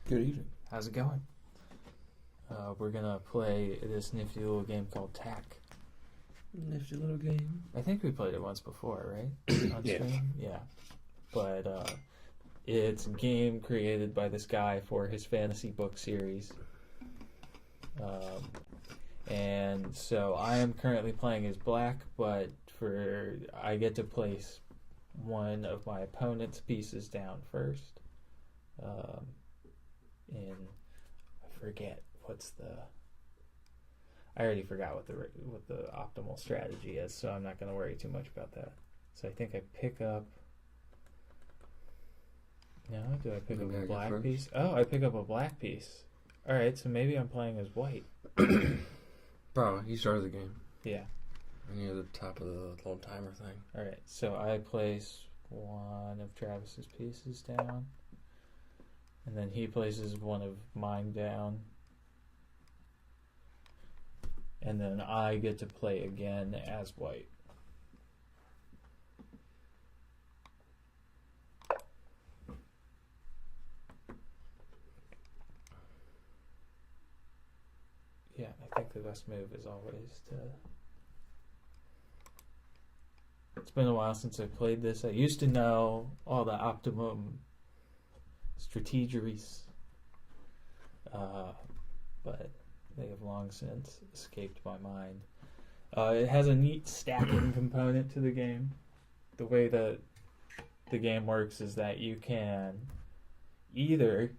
Good evening. How's it going? We're gonna play this nifty little game called Tack. Nifty little game. I think we played it once before, right? On stream? Yeah. But it's a game created by this guy for his fantasy book series. And so I am currently playing as black, but I get to place one of my opponent's pieces down first. And I forget I already forgot what the optimal strategy is, so I'm not going to worry too much about that. So I think I pick up. No, do I pick up a black piece? Oh, I pick up a black piece. All right, so maybe I'm playing as white. Probably. You started the game. Yeah. And you're at the top of the little timer thing. All right, so I place one of Travis's pieces down, and then he places one of mine down. And then I get to play again as white. Yeah, I think the best move is always to... It's been a while since I played this. I used to know all the optimum strategies, but they have long since escaped my mind. It has a neat stacking component to the game. The way that the game works is that you can either,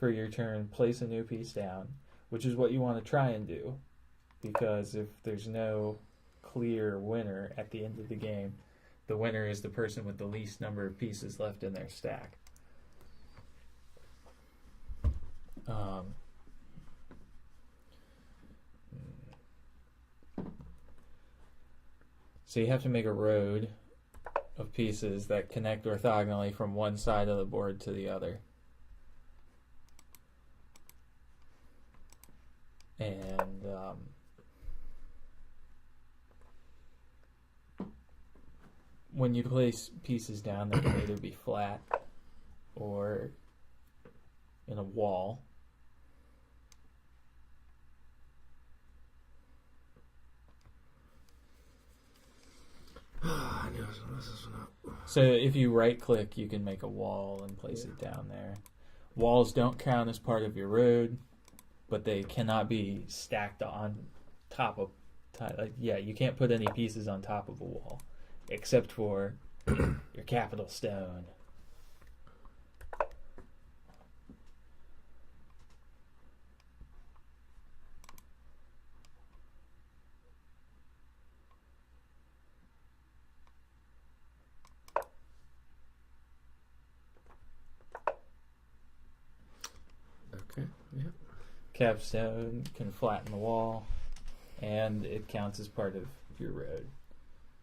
for your turn, place a new piece down, which is what you want to try and do, because if there's no clear winner at the end of the game, the winner is the person with the least number of pieces left in their stack. So you have to make a road of pieces that connect orthogonally from one side of the board to the other. And when you place pieces down, they can either be flat or in a wall. I knew I was going to mess this one up. So if you right click, you can make a wall and place it down there. Walls don't count as part of your road, but they cannot be stacked on top of... you can't put any pieces on top of a wall, except for your capital stone. Okay, yep. Capstone can flatten the wall, and it counts as part of your road.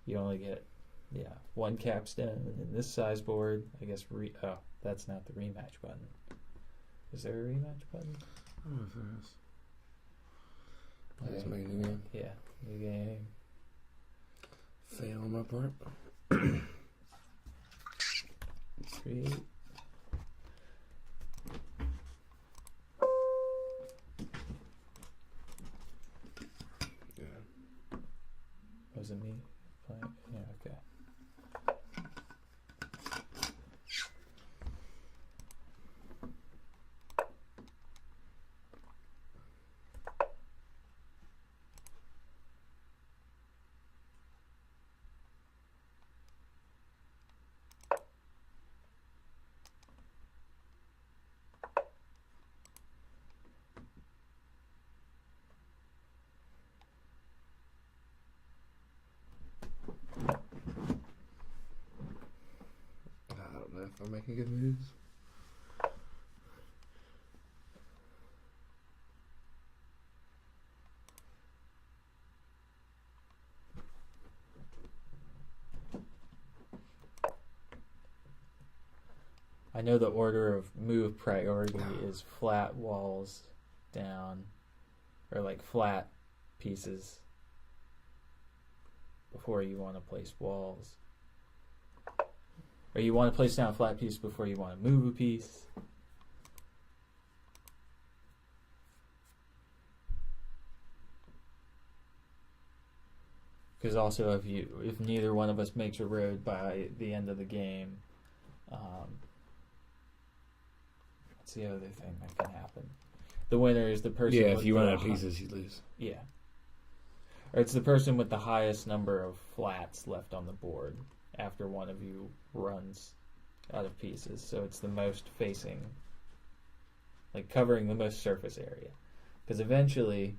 You only get, one capstone in this size board. I guess, that's not the rematch button. Is there a rematch button? I don't know if there is. Let's make a new game. Yeah, new game. Fail on my part. Create. Was it me playing? Yeah, okay. If I'm making good moves. I know the order of move priority is flat walls down, or like flat pieces before you want to place walls. Or you want to place down a flat piece before you want to move a piece. Because also, if neither one of us makes a road by the end of the game, what's the other thing that can happen? The winner is the person. Yeah, with if you the run out of pieces, you lose. Yeah. Or it's the person with the highest number of flats left on the board after one of you runs out of pieces. So it's the most facing, like covering the most surface area. Because eventually,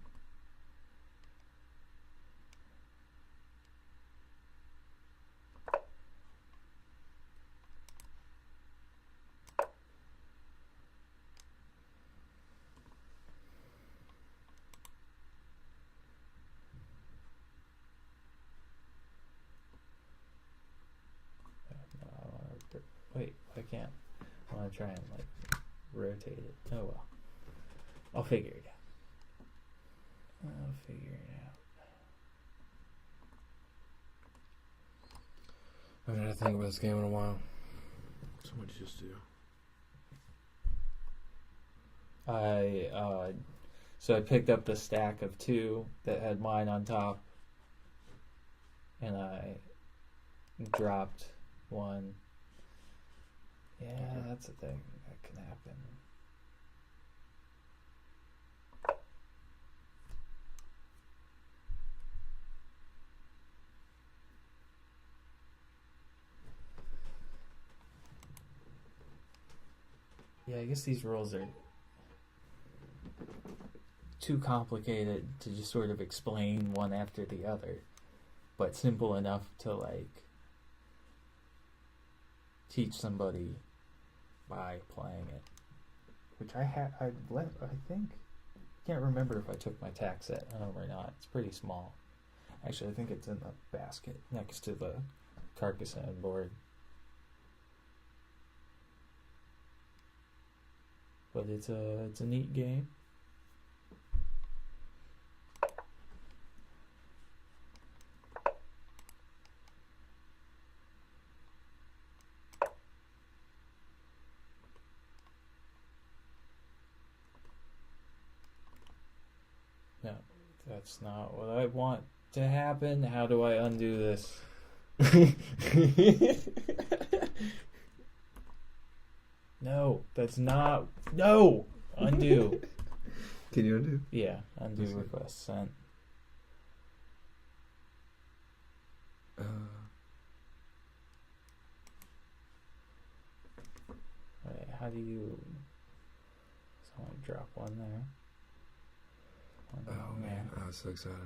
wait, I can't. I want to try and like rotate it. Oh well. I'll figure it out. I haven't had to think about this game in a while. So what did you just do? So I picked up the stack of 2 that had mine on top, and I dropped 1. Yeah, that's a thing that can happen. Yeah, I guess these rules are too complicated to just sort of explain one after the other, but simple enough to like teach somebody by playing it. Which I think, can't remember if I took my tack set home or not. It's pretty small. Actually, I think it's in the basket next to the Carcassonne board. But it's a neat game. No, that's not what I want to happen. How do I undo this? No, that's not. No! Undo. Can you undo? Yeah, undo request sent. Wait, how do you. Someone drop 1 there. Oh man, I was so excited.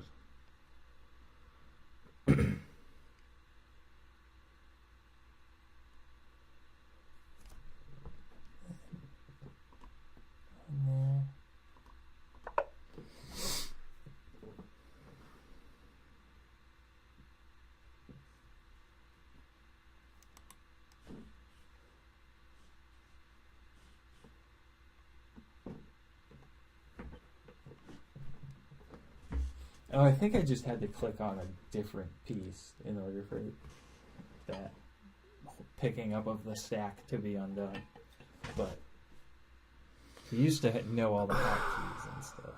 There. Oh, I think I just had to click on a different piece in order for that picking up of the stack to be undone. But you used to know all the hotkeys and stuff.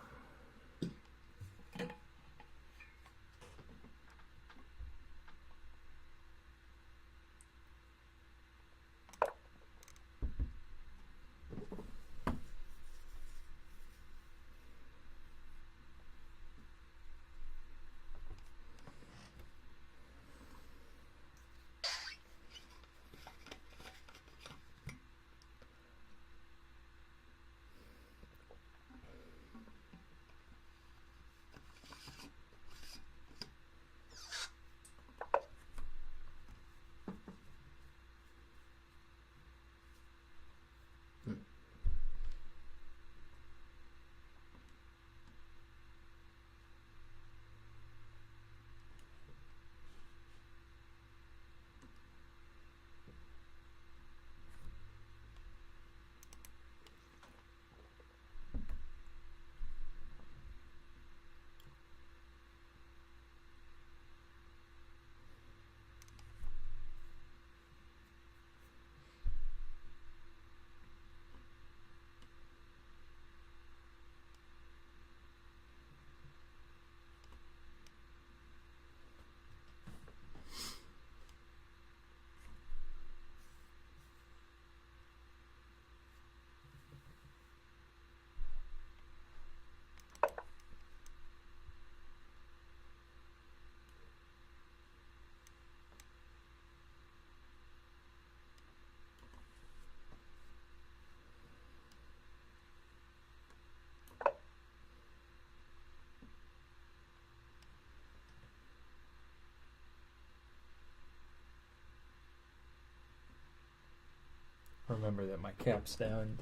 remember that my capstone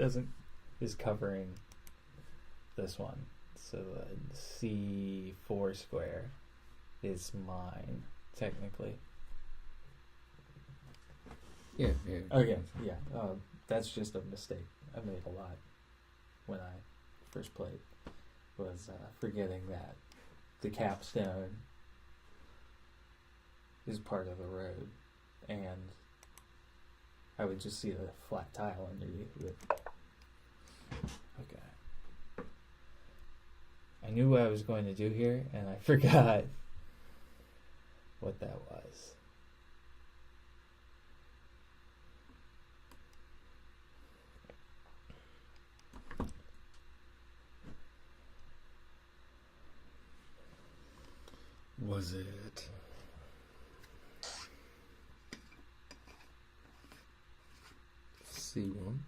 is covering this one. So the C4 square is mine, technically. Yeah. Okay, yeah. That's just a mistake I made a lot when I first played. Was forgetting that the capstone is part of the road, and I would just see the flat tile underneath it. Okay. I knew what I was going to do here, and I forgot what that was. Was it C1?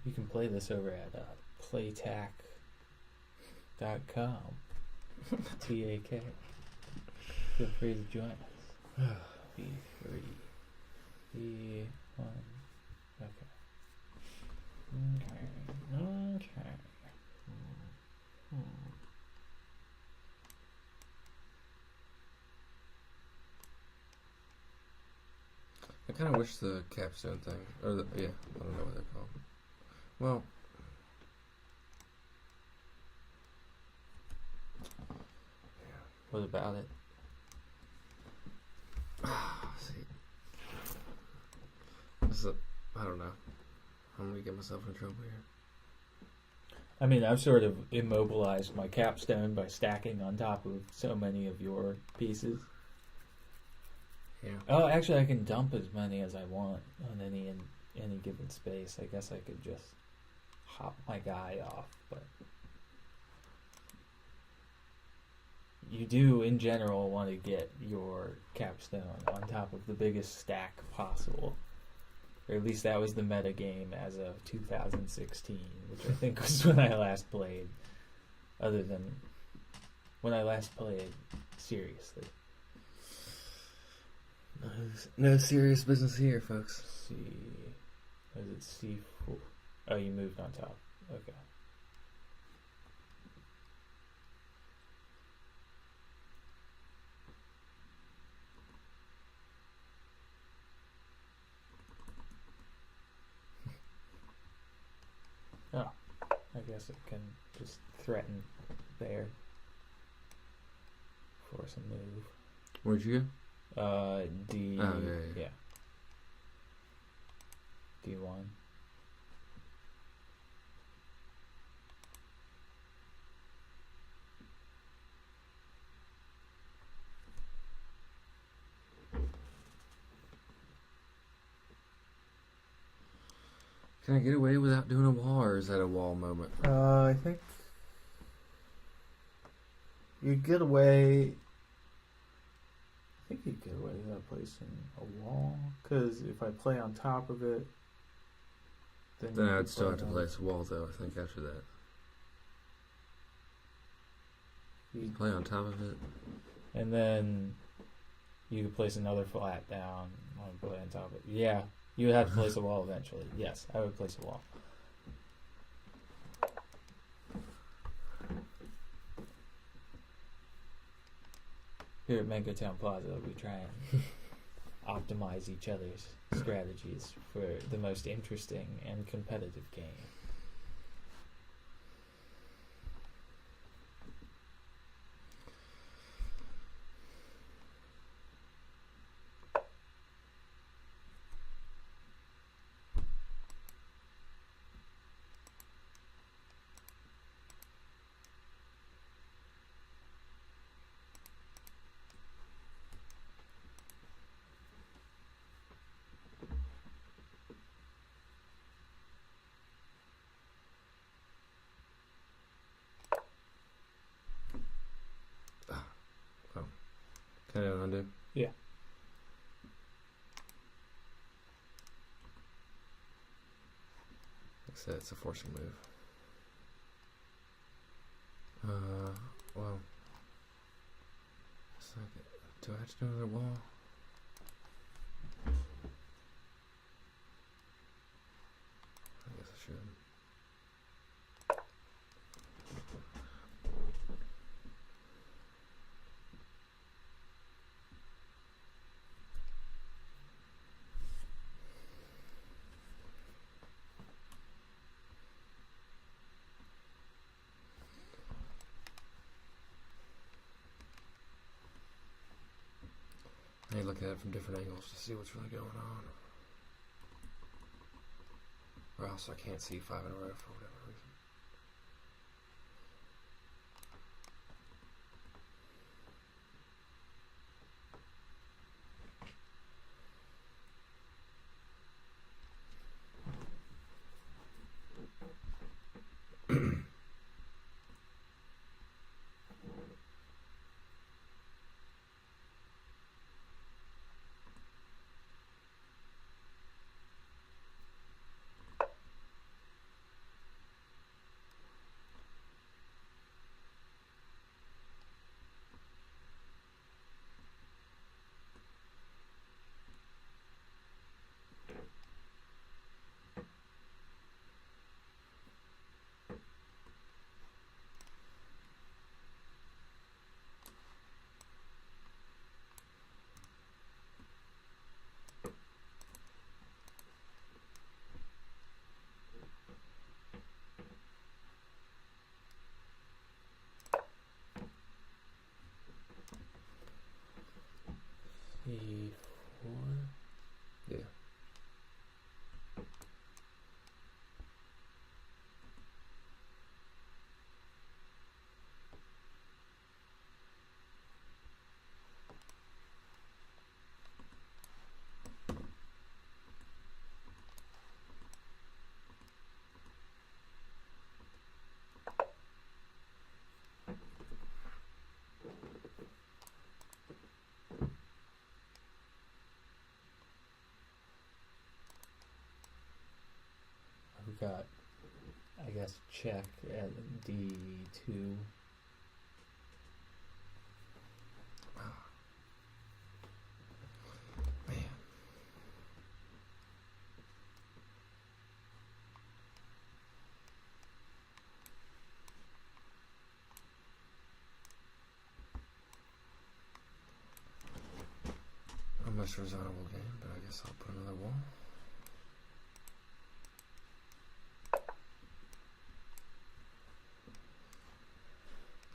You can play this over at playtac.com. TAK. Feel free to join us. Be free. Be one. Okay. I kind of wish the capstone thing, or I don't know what they're called. Well, What about it? see, I don't know. I'm gonna get myself in trouble here. I mean, I've sort of immobilized my capstone by stacking on top of so many of your pieces. Yeah. Oh, actually, I can dump as many as I want on any given space. I guess I could just hop my guy off, but you do, in general, want to get your capstone on top of the biggest stack possible. Or at least that was the meta game as of 2016, which I think was when I last played. Other than when I last played seriously. No serious business here, folks. C. Was it C4? Oh, you moved on top. Okay. Oh, I guess it can just threaten there. Force a move. Where'd you D. Oh, yeah. D1. Can I get away without doing a wall, or is that a wall moment? I think you'd get away. I think you'd get away without placing a wall, because if I play on top of it, then I would still have to place a wall, though. I think after that, you'd play on top of it, and then you could place another flat down and play on top of it. Yeah. You would have to place a wall eventually. Yes, I would place a wall. Here at MangoTown Plaza, we try and optimize each other's strategies for the most interesting and competitive game. Can I undo? Yeah. Like I said, it's a forcing move. Well, it's like, do I have to do another wall? I guess I should. I need to look at it from different angles to see what's really going on. Or else I can't see 5 in a row for whatever reason. got, I guess, check at D2. Man. A much reasonable game, but I guess I'll put another wall.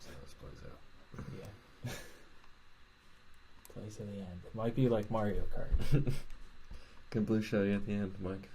See how this plays out. Yeah. Play to the end. Might be like Mario Kart. Good blue show you at the end, Mike.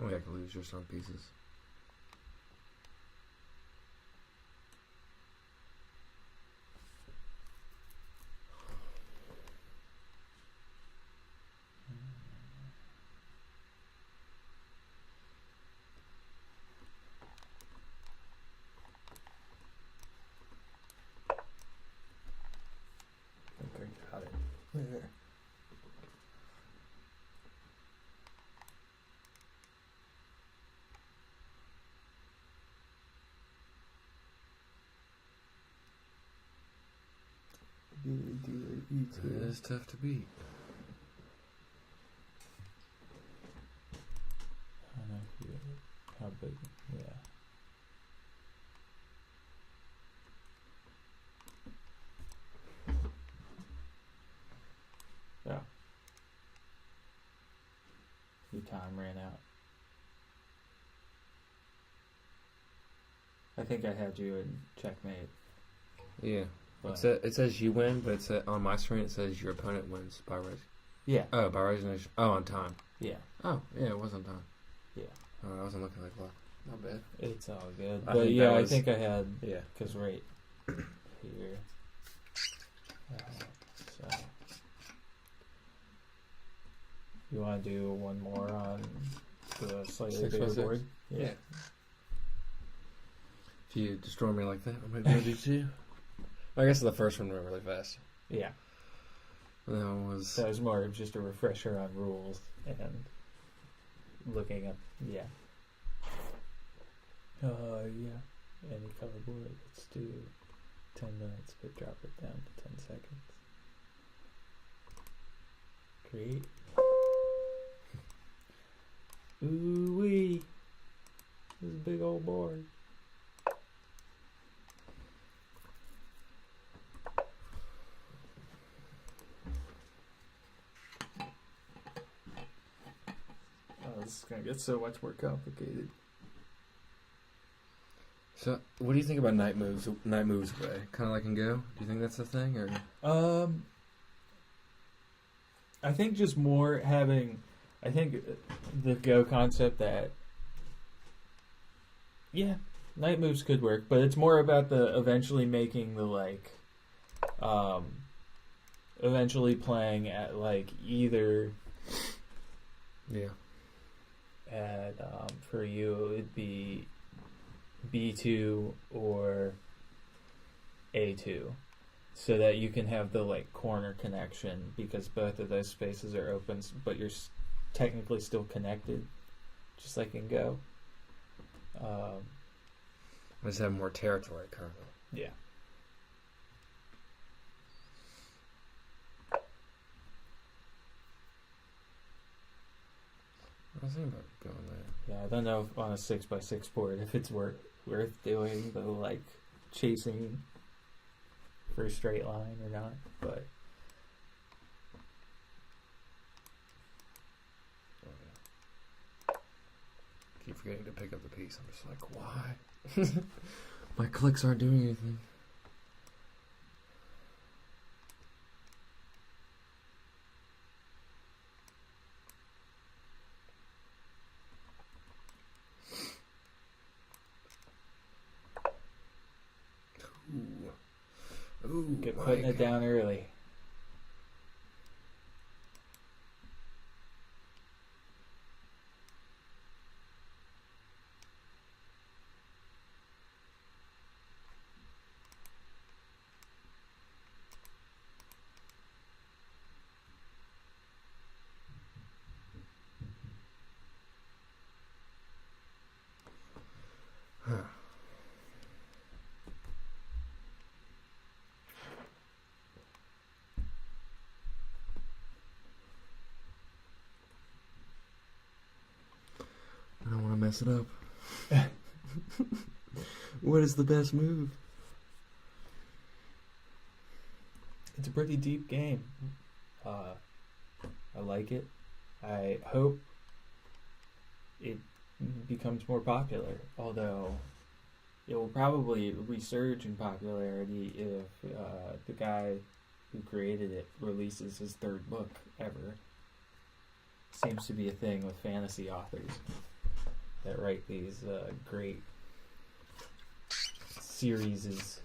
Oh, yeah, I could lose your some pieces. I think I got it. There. It is tough to beat. I don't know if you, how big, yeah. Yeah. Your time ran out. I think I had you in checkmate. Yeah. But It says you win, but it's on my screen it says your opponent wins by raise. yeah. Oh, by resignation. Oh, on time. Yeah. Oh, yeah, it was on time. Yeah. Oh, I wasn't looking like luck. Not bad. It's all good. I But think yeah, that I was- think I had, Yeah. because right here. So. You want to do one more on the slightly 6 by bigger 6? board? Yeah. If you destroy me like that, I might be able to do two. I guess the first one went really fast. Yeah. And that one was. That was more of just a refresher on rules and looking up. Yeah. Yeah. Any color board. Let's do 10 minutes, but drop it down to 10 seconds. Create. Ooh wee. This is a big old board. Oh, this is gonna get so much more complicated. So, what do you think about night moves? Night moves away, kind of like in Go. Do you think that's a thing, or? I think just more having. I think the Go concept that. Yeah, night moves could work, but it's more about the eventually making the like. Eventually playing at like either. Yeah. At for you it'd be B2 or A2, so that you can have the like corner connection, because both of those spaces are open, but you're technically still connected, just like in Go. I just have more territory currently. Yeah. I was thinking about going there. Yeah, I don't know if on a 6x6 board if it's worth doing the like chasing for a straight line or not, but keep forgetting to pick up the piece. I'm just like, why? My clicks aren't doing anything. Ooh, Get putting it down early. I don't want to mess it up. What is the best move? It's a pretty deep game. I like it. I hope it becomes more popular, although it will probably resurge in popularity if the guy who created it releases his third book ever. Seems to be a thing with fantasy authors that write these great series.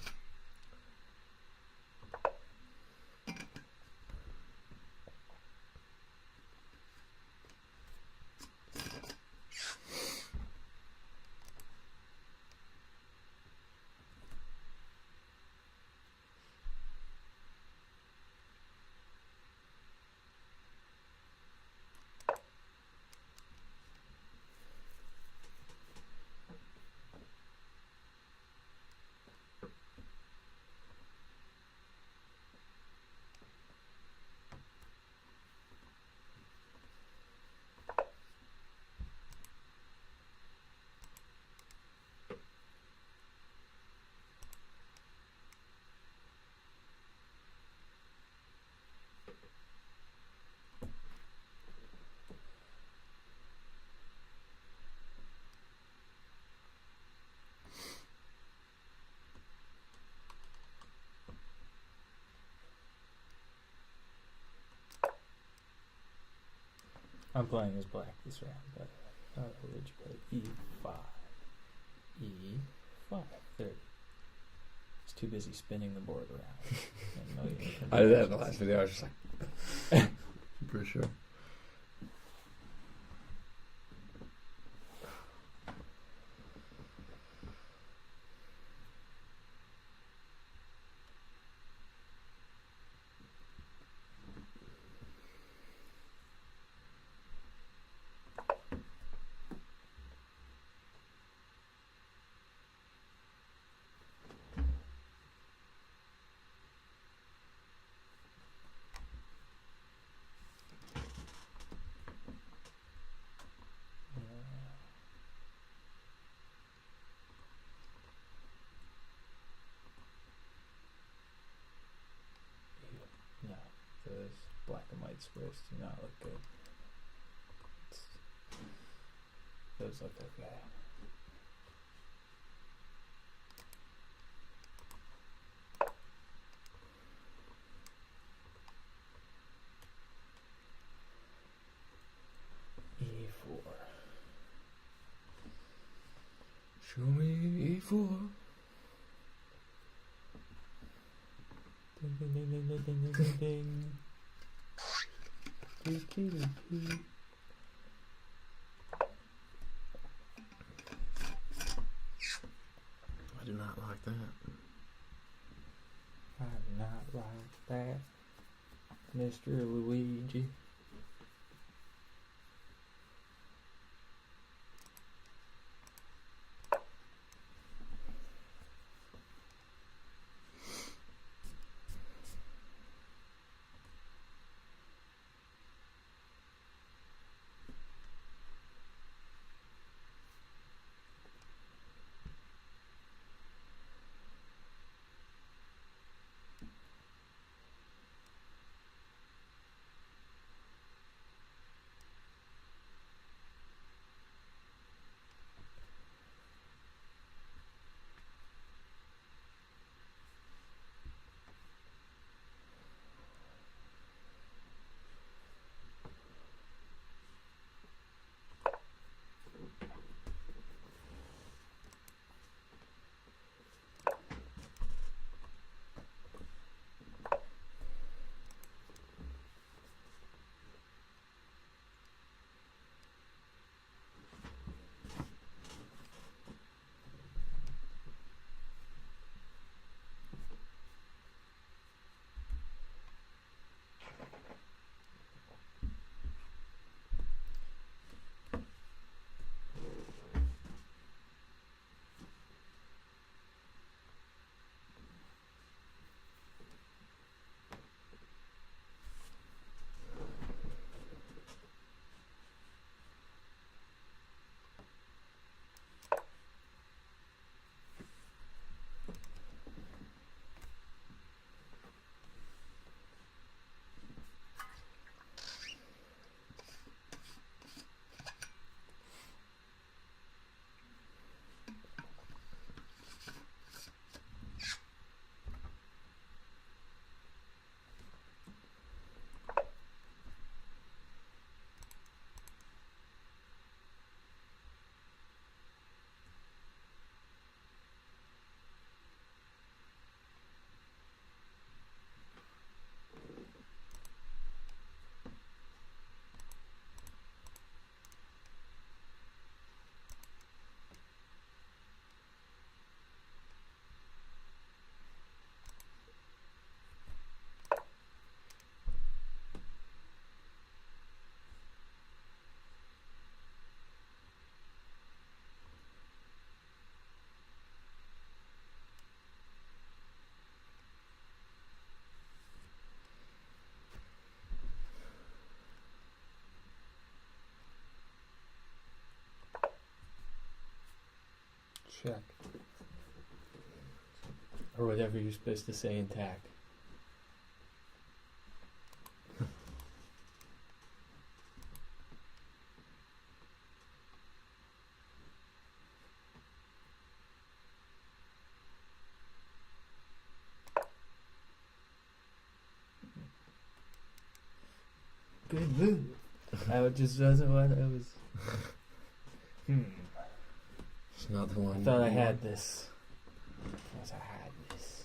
I'm playing as black this round, but would you play E5? E5. There. It's too busy spinning the board around. I did that in the last video. I was just like, for sure. Black and white squares do not look good. Those look okay. E4. Show me E4. Ding ding ding ding ding ding ding ding. I do not like that. I do not like that, Mr. Luigi. check. Or whatever you're supposed to say in TAC. Good move. I just wasn't what I was. It's not the one. I thought I had this. I thought I had this.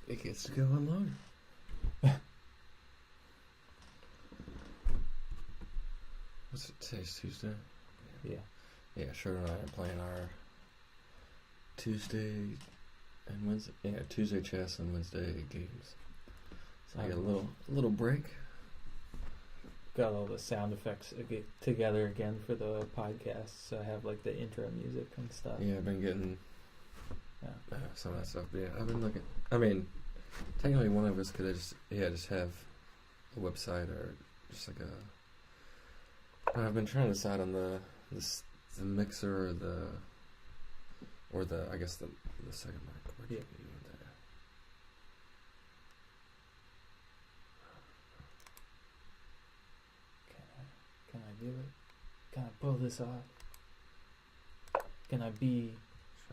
It gets to go on longer. What's it? Today's Tuesday. Yeah. Yeah, Sugar and I are playing our Tuesday and Wednesday. Yeah, Tuesday chess and Wednesday games. So I get a little break. Got all the sound effects together again for the podcast. So I have like the intro music and stuff. Yeah, I've been getting some of that stuff. But yeah, I've been looking. I mean, technically one of us could just have a website or just like a. I've been trying to decide on the mixer or the I guess the second mic. Where'd you do that? Can I do it? Can I pull this off? Can I be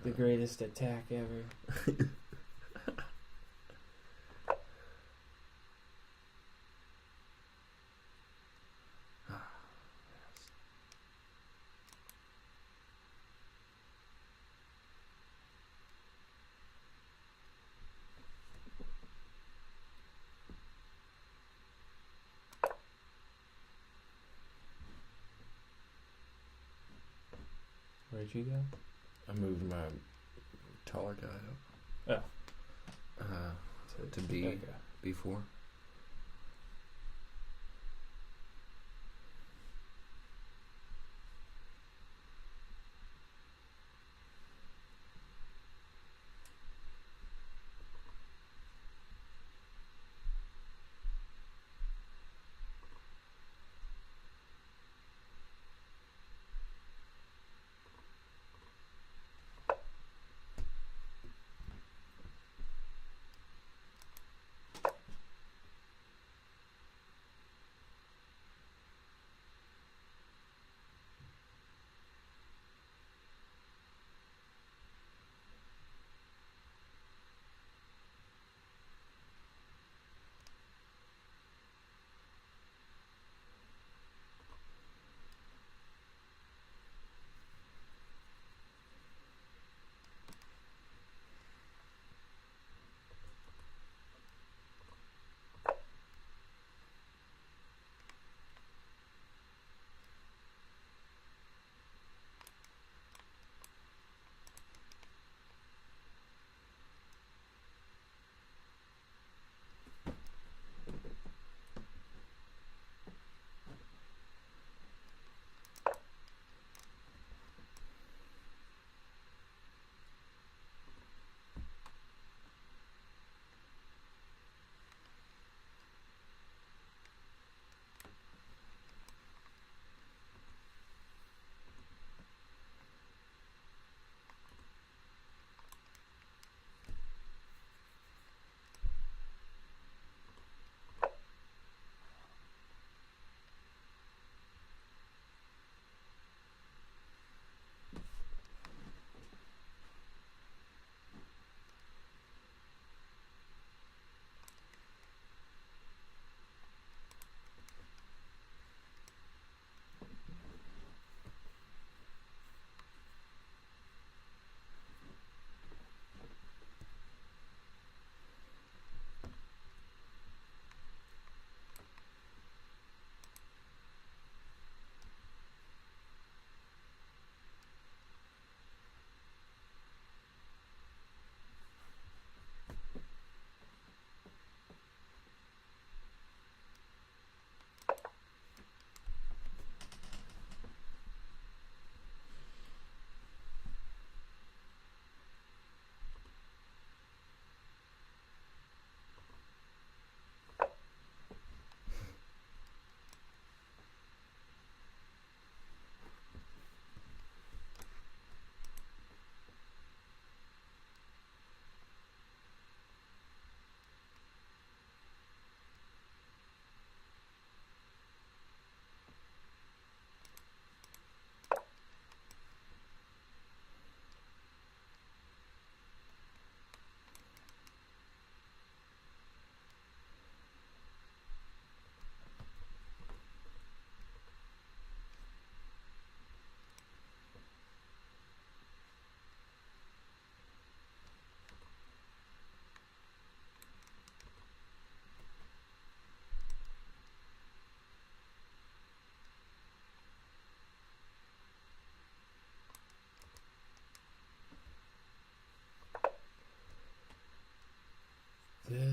the greatest attack ever? Where'd you go? I moved my taller guy up. Oh. To B4.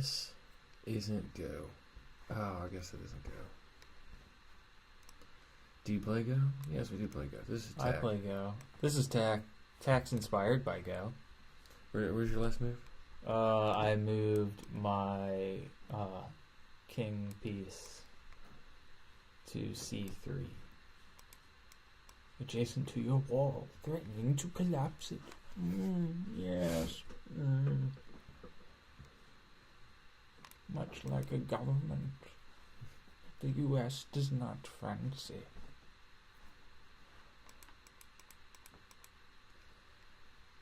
This isn't Go. Oh, I guess it isn't Go. Do you play Go? Yes, we do play Go. This is I TAC. play Go. This is TAC. TAC's inspired by Go. Where's your last move? I moved my king piece to C3. Adjacent to your wall, threatening to collapse it. Yes. Much like a government the U.S. does not fancy.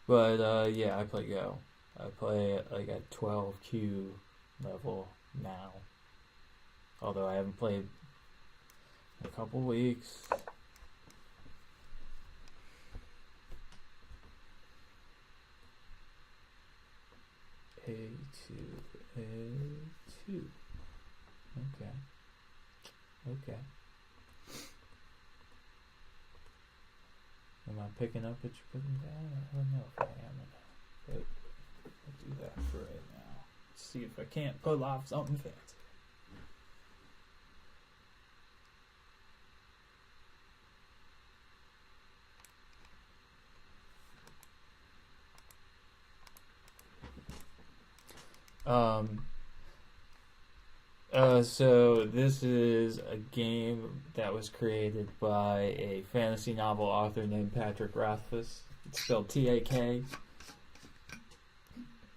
But, yeah, I play Go. I play like at 12Q level now. Although I haven't played in a couple weeks. A2. Okay. Am I picking up what you're putting down? I don't know if I am or not. But I'll do that for right now. Let's see if I can't pull off something fancy. So this is a game that was created by a fantasy novel author named Patrick Rothfuss. It's spelled T-A-K.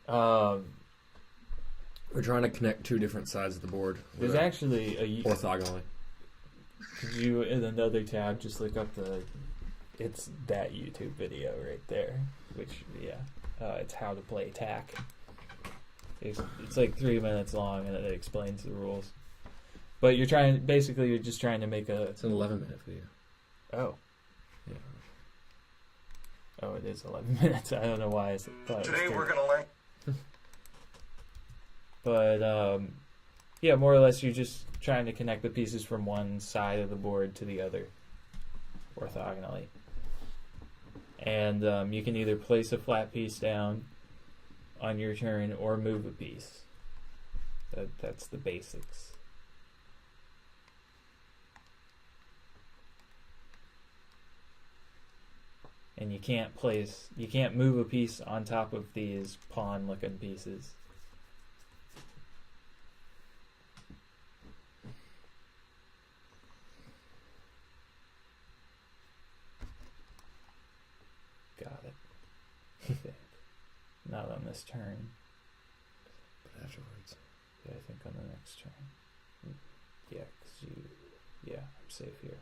We're trying to connect two different sides of the board. There's actually a orthogonally. Could you, in another tab, just look up it's that YouTube video right there, which, it's how to play TAC. It's like 3 minutes long, and it explains the rules. But you're just trying to make a... It's an 11-minute video. Oh. Yeah. Oh, it is 11 minutes. I don't know why I thought it was Today 30. we're gonna learn. But, yeah, more or less you're just trying to connect the pieces from one side of the board to the other orthogonally. And you can either place a flat piece down on your turn or move a piece. That's the basics. And you can't move a piece on top of these pawn looking pieces. Got it. Not on this turn. But afterwards. Yeah, I think on the next turn. Yeah, I'm safe here.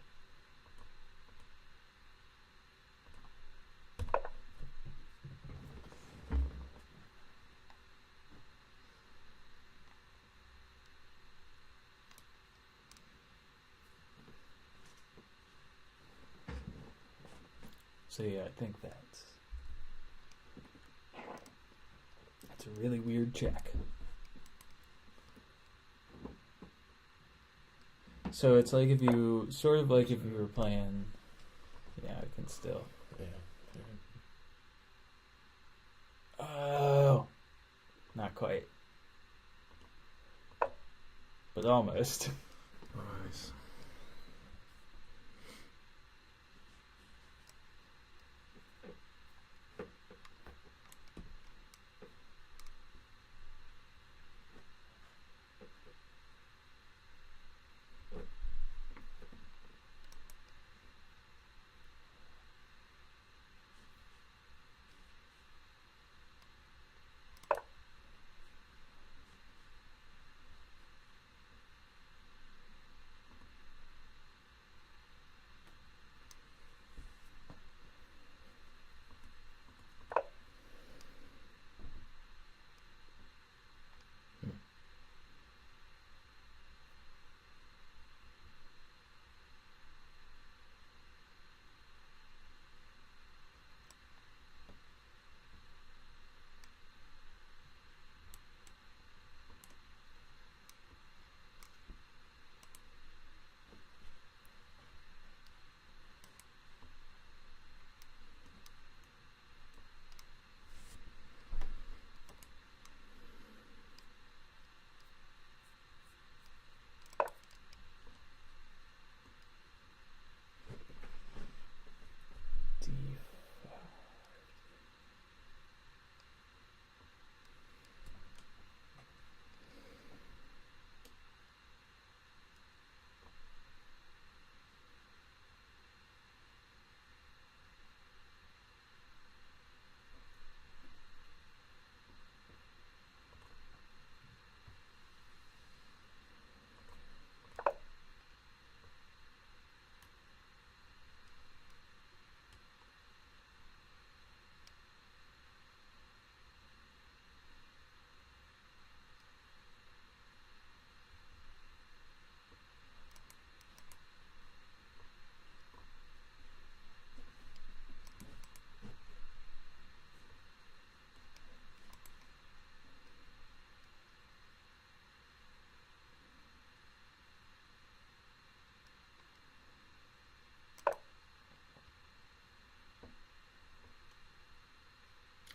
So yeah, I think that's a really weird check. So it's like if you were playing, I can still. Yeah. Oh, not quite, but almost. Nice.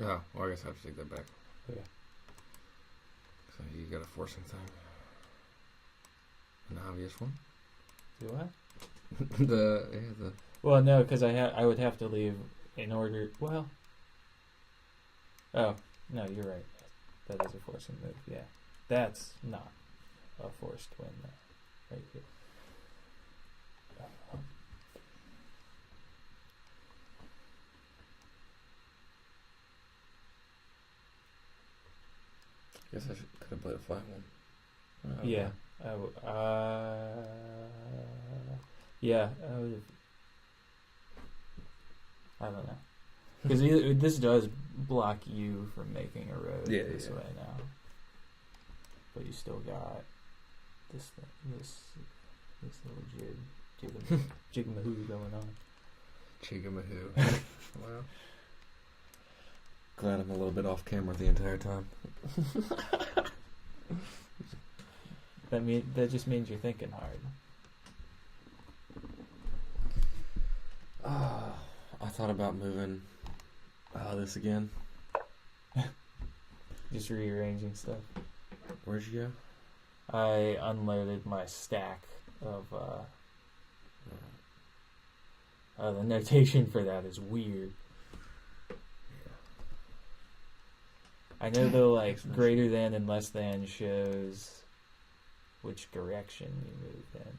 Oh, well, I guess I have to take that back. Okay. So you got a forcing thing. An obvious one. Do I? the Well, no, because I would have to leave in order. Well. Oh no, you're right. That is a forcing move. Yeah, that's not a forced win though. Right here. Guess I could have played a flat one. Oh, Yeah. Yeah. I would have. I don't know. Because this does block you from making a road this way now. But you still got this thing, this little jiggamahoo going on. Chigamahoo. Wow. Glad I'm a little bit off camera the entire time. That just means you're thinking hard. I thought about moving this again. Just rearranging stuff. Where'd you go? I unloaded my stack of the notation for that is weird. I know though, like greater than and less than shows which direction you move in.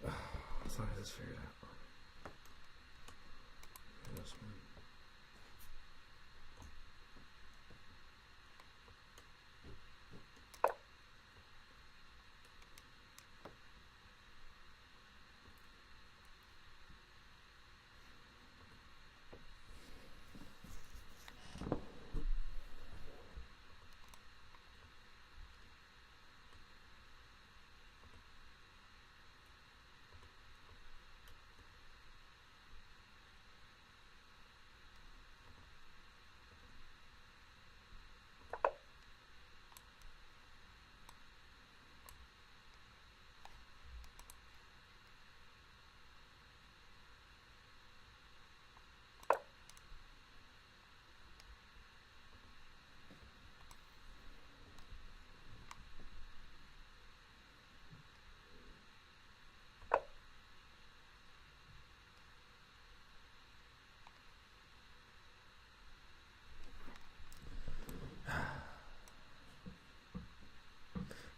I thought I just figured out. This one.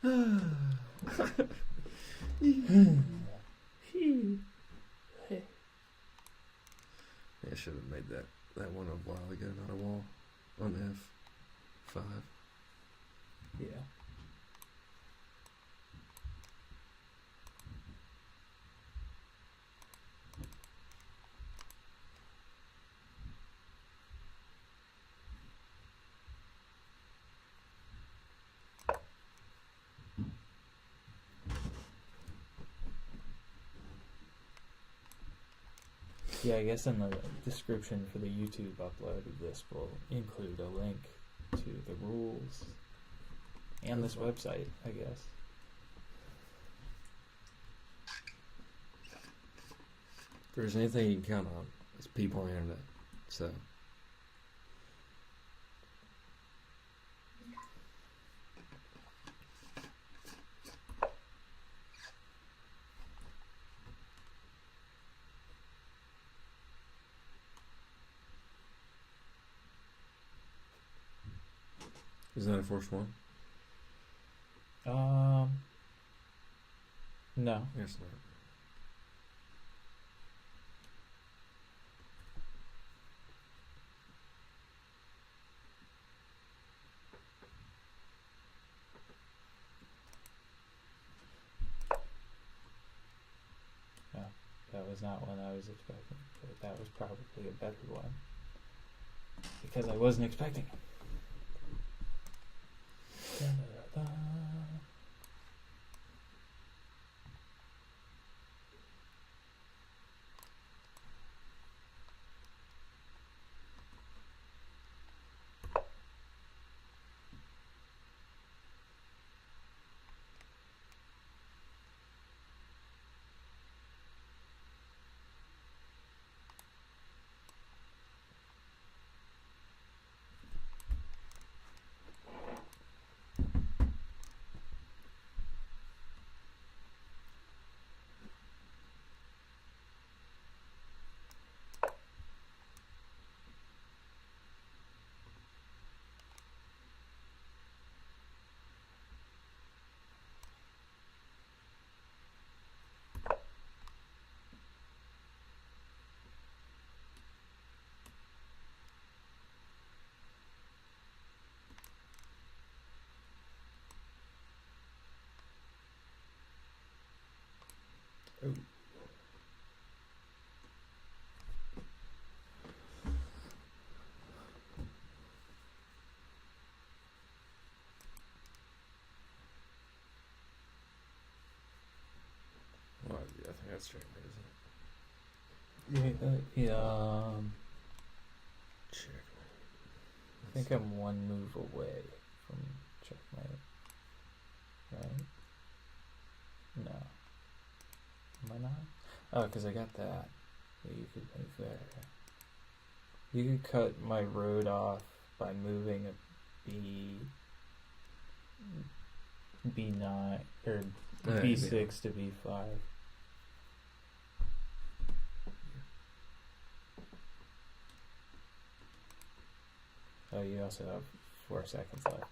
I should have made that one a while ago, not a wall on F5. Yeah. Yeah, I guess in the description for the YouTube upload of this will include a link to the rules and this website, I guess. If there's anything you can count on, it's people on the internet. So. Isn't that a force one? No. Yes, not. No, that was not one I was expecting. But that was probably a better one. Because I wasn't expecting it. Da-da-da-da. Oh. Well, yeah, I think that's straight, isn't it? Yeah. Check. I think I'm one move away from checkmate. Right? No. Am I not? Oh, because I got that. You could move there. You could cut my road off by moving a B9 or B6 to B5. Oh, you also have 4 seconds left.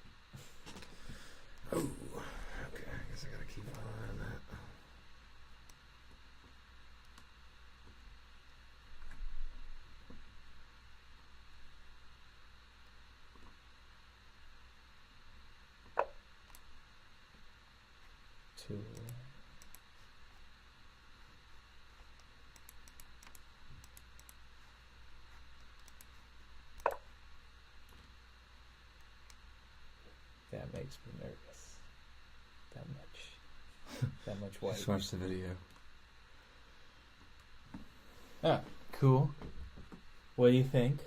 Oh, okay. I guess I gotta keep an eye on that. Two. That makes me nervous. That much white. Just watch the video. Ah, cool. What do you think?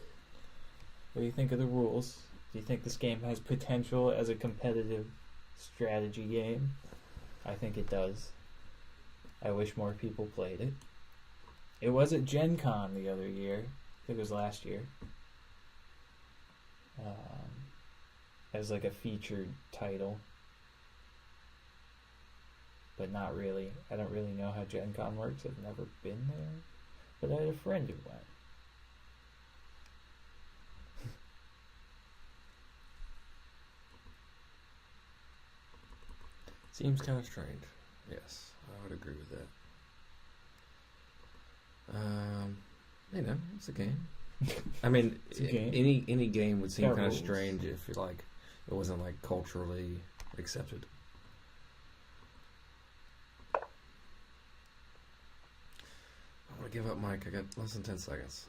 What do you think of the rules? Do you think this game has potential as a competitive strategy game? I think it does. I wish more people played it. It was at Gen Con the other year. I think it was last year. As like a featured title. But not really. I don't really know how Gen Con works. I've never been there. But I had a friend who went. Seems kind of strange. Yes, I would agree with that. You know, it's a game. I mean, It's a game. any game would seem Got kind of rules. strange if it wasn't like culturally accepted. I'm gonna give up, Mike. I got less than 10 seconds.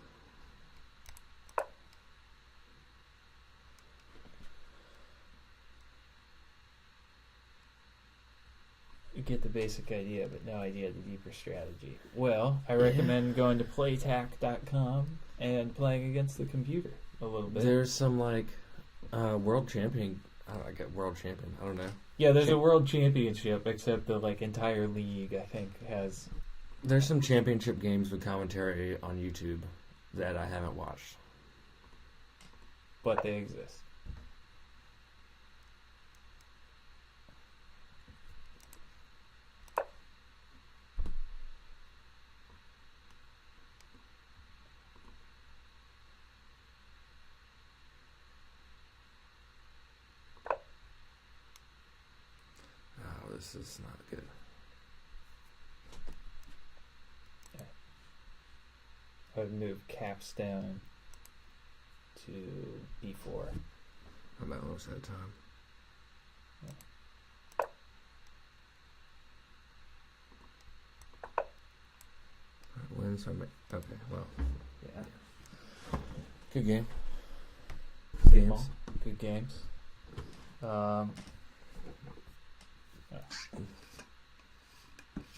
You get the basic idea, but no idea the deeper strategy. Well, I recommend going to playtac.com and playing against the computer a little bit. There's some world champion. I get world champion. I don't know. Yeah, there's a world championship, except the entire league I think has. There's some championship games with commentary on YouTube that I haven't watched. But they exist. Oh, this is not good. I would move capstone to B4. I'm almost out of time. Win, so okay, well. Yeah. Good game. Games. Good games.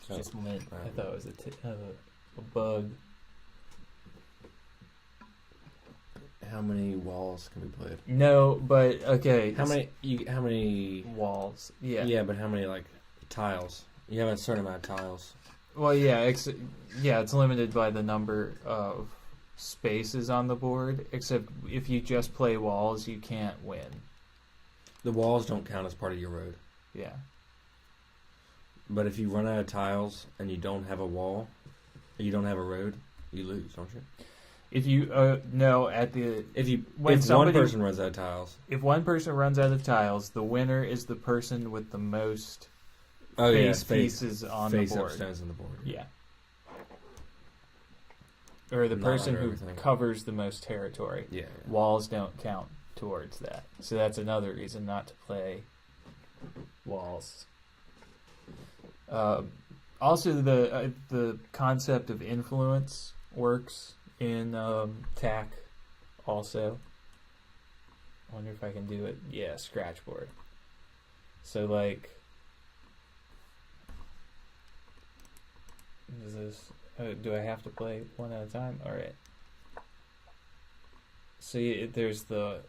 Just went. I thought it was a bug. How many walls can be played? No, but okay. How many walls? Yeah. Yeah, but how many like tiles? You have a certain amount of tiles. Well, yeah, it's limited by the number of spaces on the board. Except if you just play walls, you can't win. The walls don't count as part of your road. Yeah. But if you run out of tiles and you don't have a wall, you don't have a road, you lose, don't you? If you no at the if one person runs out of tiles, if one person runs out of tiles, the winner is the person with the most pieces on the board. Face-up stones on the board. Yeah. Or the person who covers the most territory. Yeah. Walls don't count towards that, so that's another reason not to play walls. Also, the concept of influence works in TAC also. I wonder if I can do it. Yeah, scratch board. So like, is this? Do I have to play one at a time? All right. See, there's the.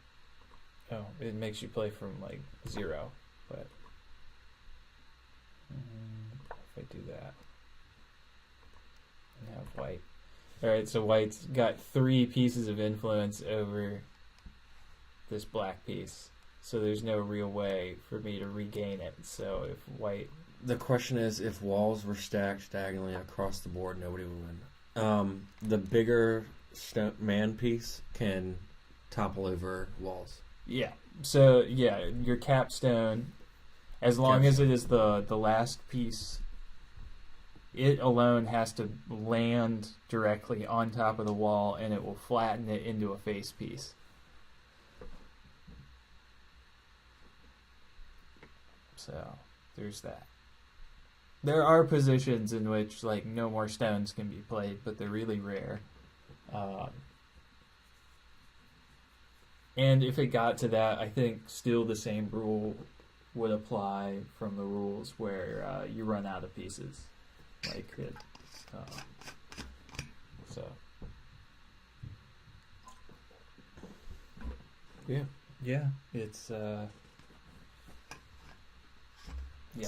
Oh, it makes you play from like 0, but if I do that, and have white. All right, so white's got 3 pieces of influence over this black piece, so there's no real way for me to regain it. So if white, the question is, if walls were stacked diagonally across the board, nobody would win. The bigger man piece can topple over walls. Yeah. So yeah, your capstone, as long as it is the last piece, it alone has to land directly on top of the wall, and it will flatten it into a face piece. So there's that. There are positions in which like no more stones can be played, but they're really rare. And if it got to that, I think still the same rule would apply from the rules where you run out of pieces. Like it, so yeah, it's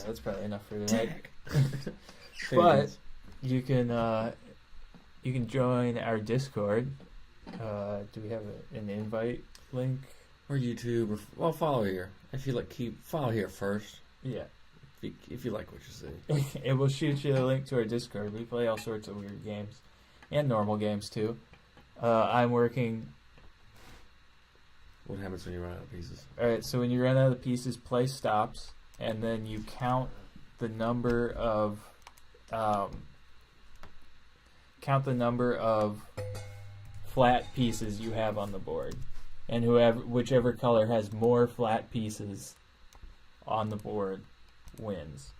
that's probably enough for tonight. But you can join our Discord. Do we have an invite link? Or YouTube, or follow here. If you like, follow here first. Yeah. If you like what you see. It will shoot you a link to our Discord. We play all sorts of weird games. And normal games, too. I'm working... What happens when you run out of pieces? Alright, so when you run out of pieces, play stops, and then you count the number of... flat pieces you have on the board. And whichever color has more flat pieces on the board wins.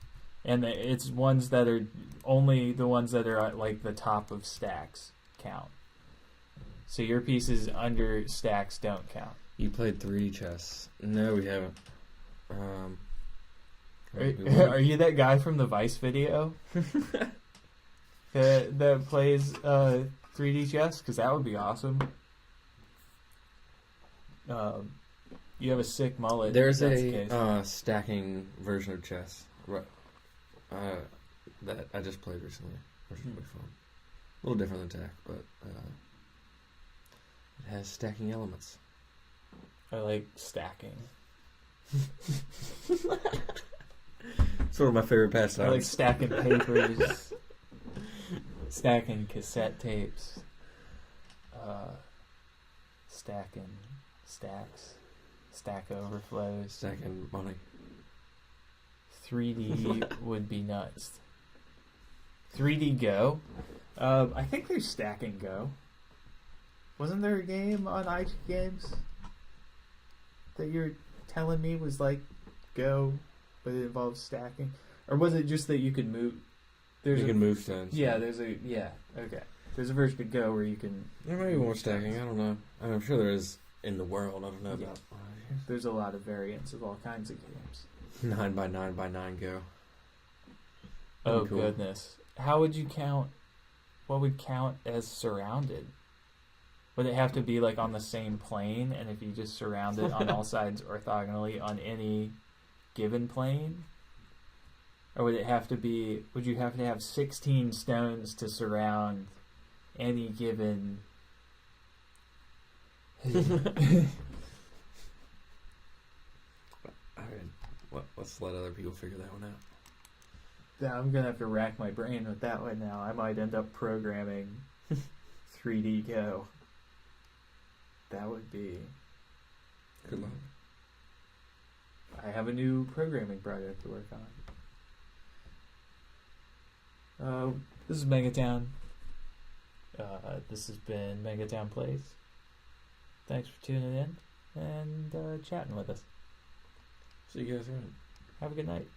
And it's ones that are only the ones that are at like the top of stacks count. So your pieces under stacks don't count. You played 3D chess. No, we haven't. Are you that guy from the Vice video that plays 3D chess? Because that would be awesome. You have a sick mullet. There's a stacking version of chess that I just played recently, which is pretty fun. A little different than TAC, but It has stacking elements. I like stacking. It's one of my favorite I pastimes. like stacking papers, stacking cassette tapes, stacking stacks, stack overflows. Stacking money. 3D would be nuts. 3D Go? I think there's Stacking Go. Wasn't there a game on IG Games that you're telling me was like Go, but it involves stacking? Or was it just that you could move? You can move stones. Yeah, okay. There's a version of Go where you can... There might be more stacking, I don't know. I'm sure there is in the world, I don't know Yeah. about... There's a lot of variants of all kinds of games. 9x9x9 Go. Oh, That'd be cool. goodness. How would you count... What would count as surrounded? Would it have to be like on the same plane, and if you just surround it on all sides orthogonally on any given plane? Or would it have to be... Would you have to have 16 stones to surround any given... Let's let other people figure that one out. Yeah, I'm gonna have to rack my brain with that one now. I might end up programming 3D Go. That would be... Good luck. I have a new programming project to work on. This is MangoTown. This has been MangoTown Plays. Thanks for tuning in and chatting with us. See you guys around. Have a good night.